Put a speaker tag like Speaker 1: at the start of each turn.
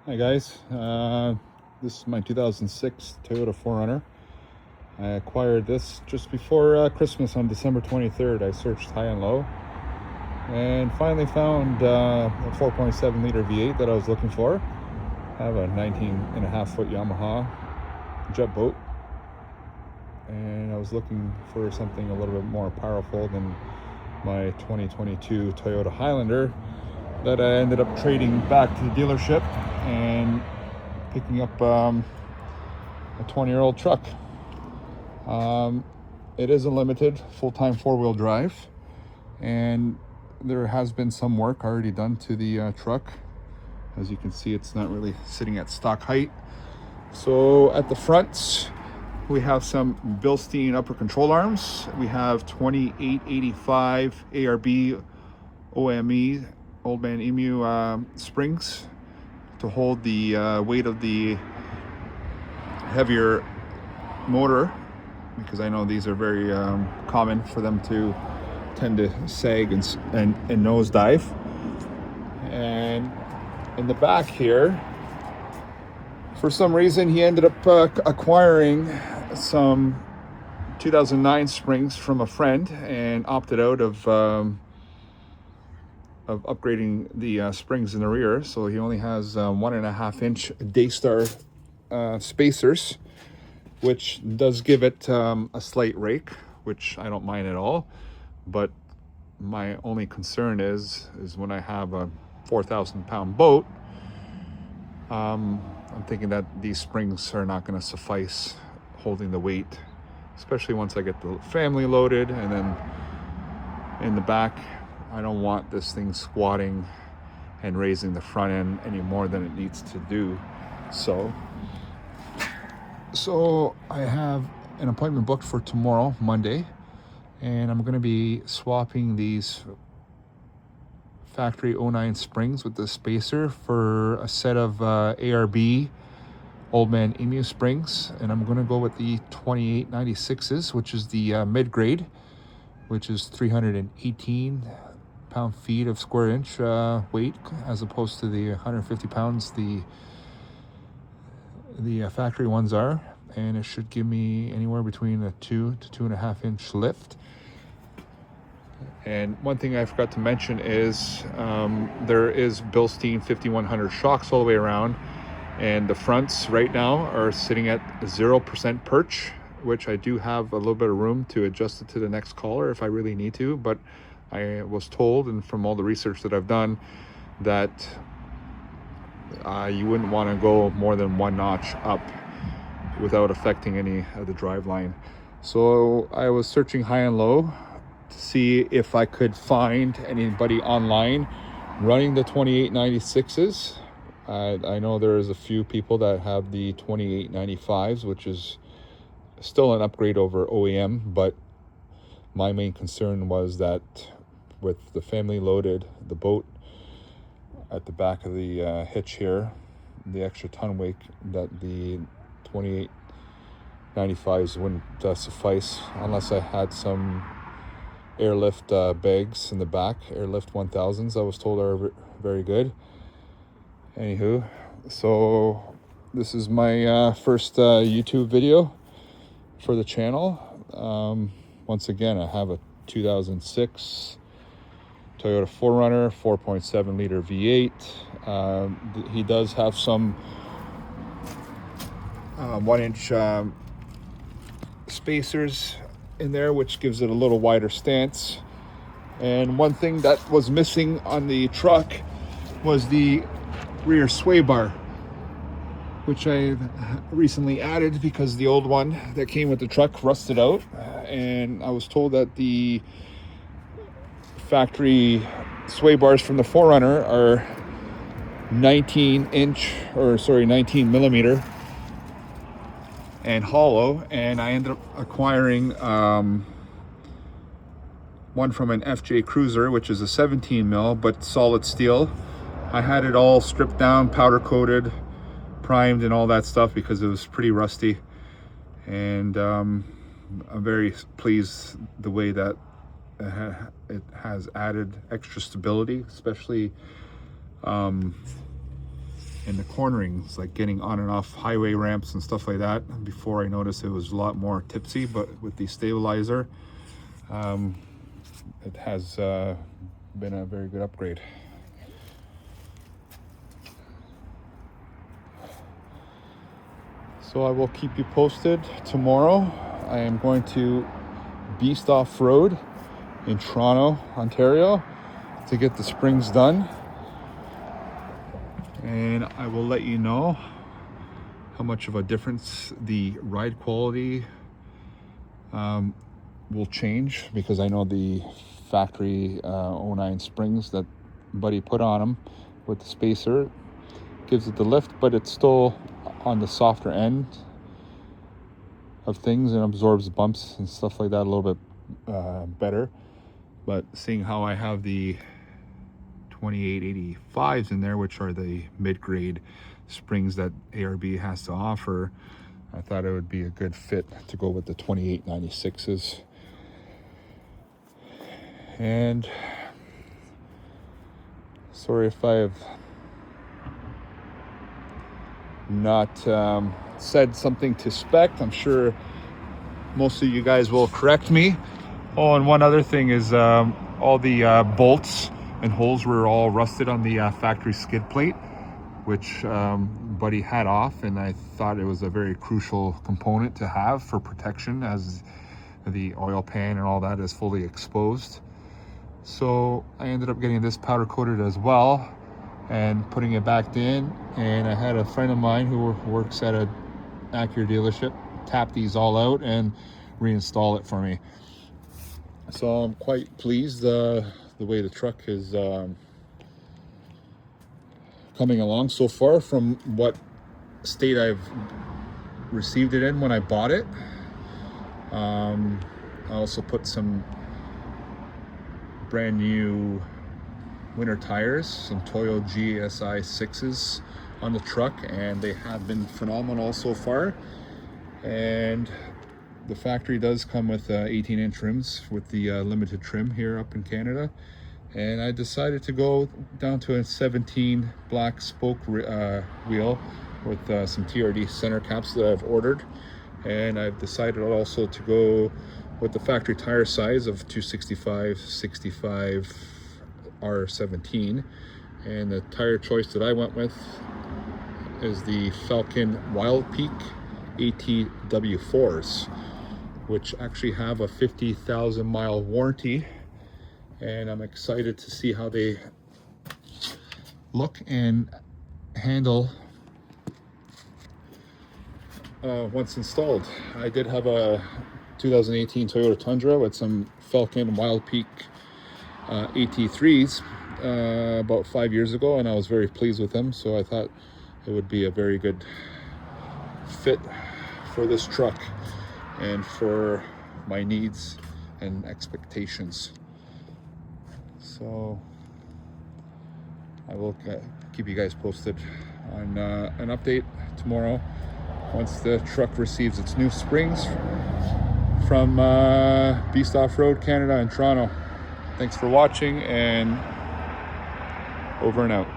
Speaker 1: Hi guys, this is my 2006 Toyota 4Runner. I acquired this just before Christmas on December 23rd. I searched high and low and finally found a 4.7 liter V8 that I was looking for. I have a 19.5 foot Yamaha jet boat, and I was looking for something a little bit more powerful than my 2022 Toyota Highlander that I ended up trading back to the dealership and picking up a 20-year-old truck. It is a limited full-time four-wheel drive, and there has been some work already done to the truck. As you can see, it's not really sitting at stock height. So at the front, we have some Bilstein upper control arms. We have 2885 ARB OME, Old Man Emu springs to hold the weight of the heavier motor, because I know these are very common for them to tend to sag and nosedive. And in the back here, for some reason, he ended up acquiring some 2009 springs from a friend and opted out of upgrading the springs in the rear. So he only has 1.5 inch Daystar spacers, which does give it a slight rake, which I don't mind at all. But my only concern is when I have a 4,000 pound boat, I'm thinking that these springs are not going to suffice holding the weight, especially once I get the family loaded. And then in the back, I don't want this thing squatting and raising the front end any more than it needs to do. So I have an appointment booked for tomorrow, Monday, and I'm going to be swapping these factory 09 springs with the spacer for a set of ARB Old Man Emu springs, and I'm going to go with the 2896s, which is the mid-grade, which is 318 pound-feet of square inch weight, as opposed to the 150 pounds the factory ones are. And it should give me anywhere between a 2 to 2.5 inch lift. And one thing I forgot to mention is there is Bilstein 5100 shocks all the way around, and the fronts right now are sitting at 0% perch, which I do have a little bit of room to adjust it to the next collar if I really need to. But I was told, and from all the research that I've done, that you wouldn't want to go more than one notch up without affecting any of the driveline. So I was searching high and low to see if I could find anybody online running the 2896s. I know there's a few people that have the 2895s, which is still an upgrade over OEM, but my main concern was that with the family loaded, the boat at the back of the hitch here, the extra ton weight, that the 2895s wouldn't suffice unless I had some airlift bags in the back. Airlift 1000s, I was told, are very good. Anywho, so this is my first YouTube video for the channel. Once again, I have a 2006 Toyota 4Runner 4.7 liter V8. He does have some 1 inch spacers in there, which gives it a little wider stance. And one thing that was missing on the truck was the rear sway bar, which I recently added because the old one that came with the truck rusted out. And I was told that the factory sway bars from the 4Runner are 19 millimeter and hollow, and I ended up acquiring one from an FJ Cruiser, which is a 17 mil but solid steel. I had it all stripped down, powder coated, primed and all that stuff because it was pretty rusty, and I'm very pleased the way that it has added extra stability, especially and the cornerings, like getting on and off highway ramps and stuff like that. Before I noticed it was a lot more tipsy, but with the stabilizer, it has been a very good upgrade. So I will keep you posted tomorrow. I am going to Beast OffRoad in Toronto, Ontario, to get the springs done. And I will let you know how much of a difference the ride quality will change, because I know the factory 09 springs that Buddy put on them with the spacer gives it the lift, but it's still on the softer end of things and absorbs bumps and stuff like that a little bit better. But seeing how I have the 2885s in there, which are the mid-grade springs that ARB has to offer, I thought it would be a good fit to go with the 2896s. And sorry if I've not said something to spec. I'm sure most of you guys will correct me. Oh, and one other thing is all the bolts and holes were all rusted on the factory skid plate, which Buddy had off, and I thought it was a very crucial component to have for protection, as the oil pan and all that is fully exposed. So I ended up getting this powder coated as well and putting it back in, and I had a friend of mine who works at a Acura dealership tap these all out and reinstall it for me. So I'm quite pleased the way the truck is coming along so far from what state I've received it in when I bought it. I also put some brand new winter tires, some Toyo GSI 6s on the truck, and they have been phenomenal so far. And the factory does come with 18-inch rims with the limited trim here up in Canada, and I decided to go down to a 17 black spoke wheel with some TRD center caps that I've ordered. And I've decided also to go with the factory tire size of 265/65 R17, and the tire choice that I went with is the Falcon Wild Peak ATW4s, which actually have a 50,000 mile warranty, and I'm excited to see how they look and handle once installed. I did have a 2018 Toyota Tundra with some Falcon Wild Peak AT3s about 5 years ago, and I was very pleased with them, so I thought it would be a very good fit for this truck and for my needs and expectations. So I will keep you guys posted on an update tomorrow once the truck receives its new springs from Beast OffRoad Canada in Toronto. Thanks for watching, and over and out.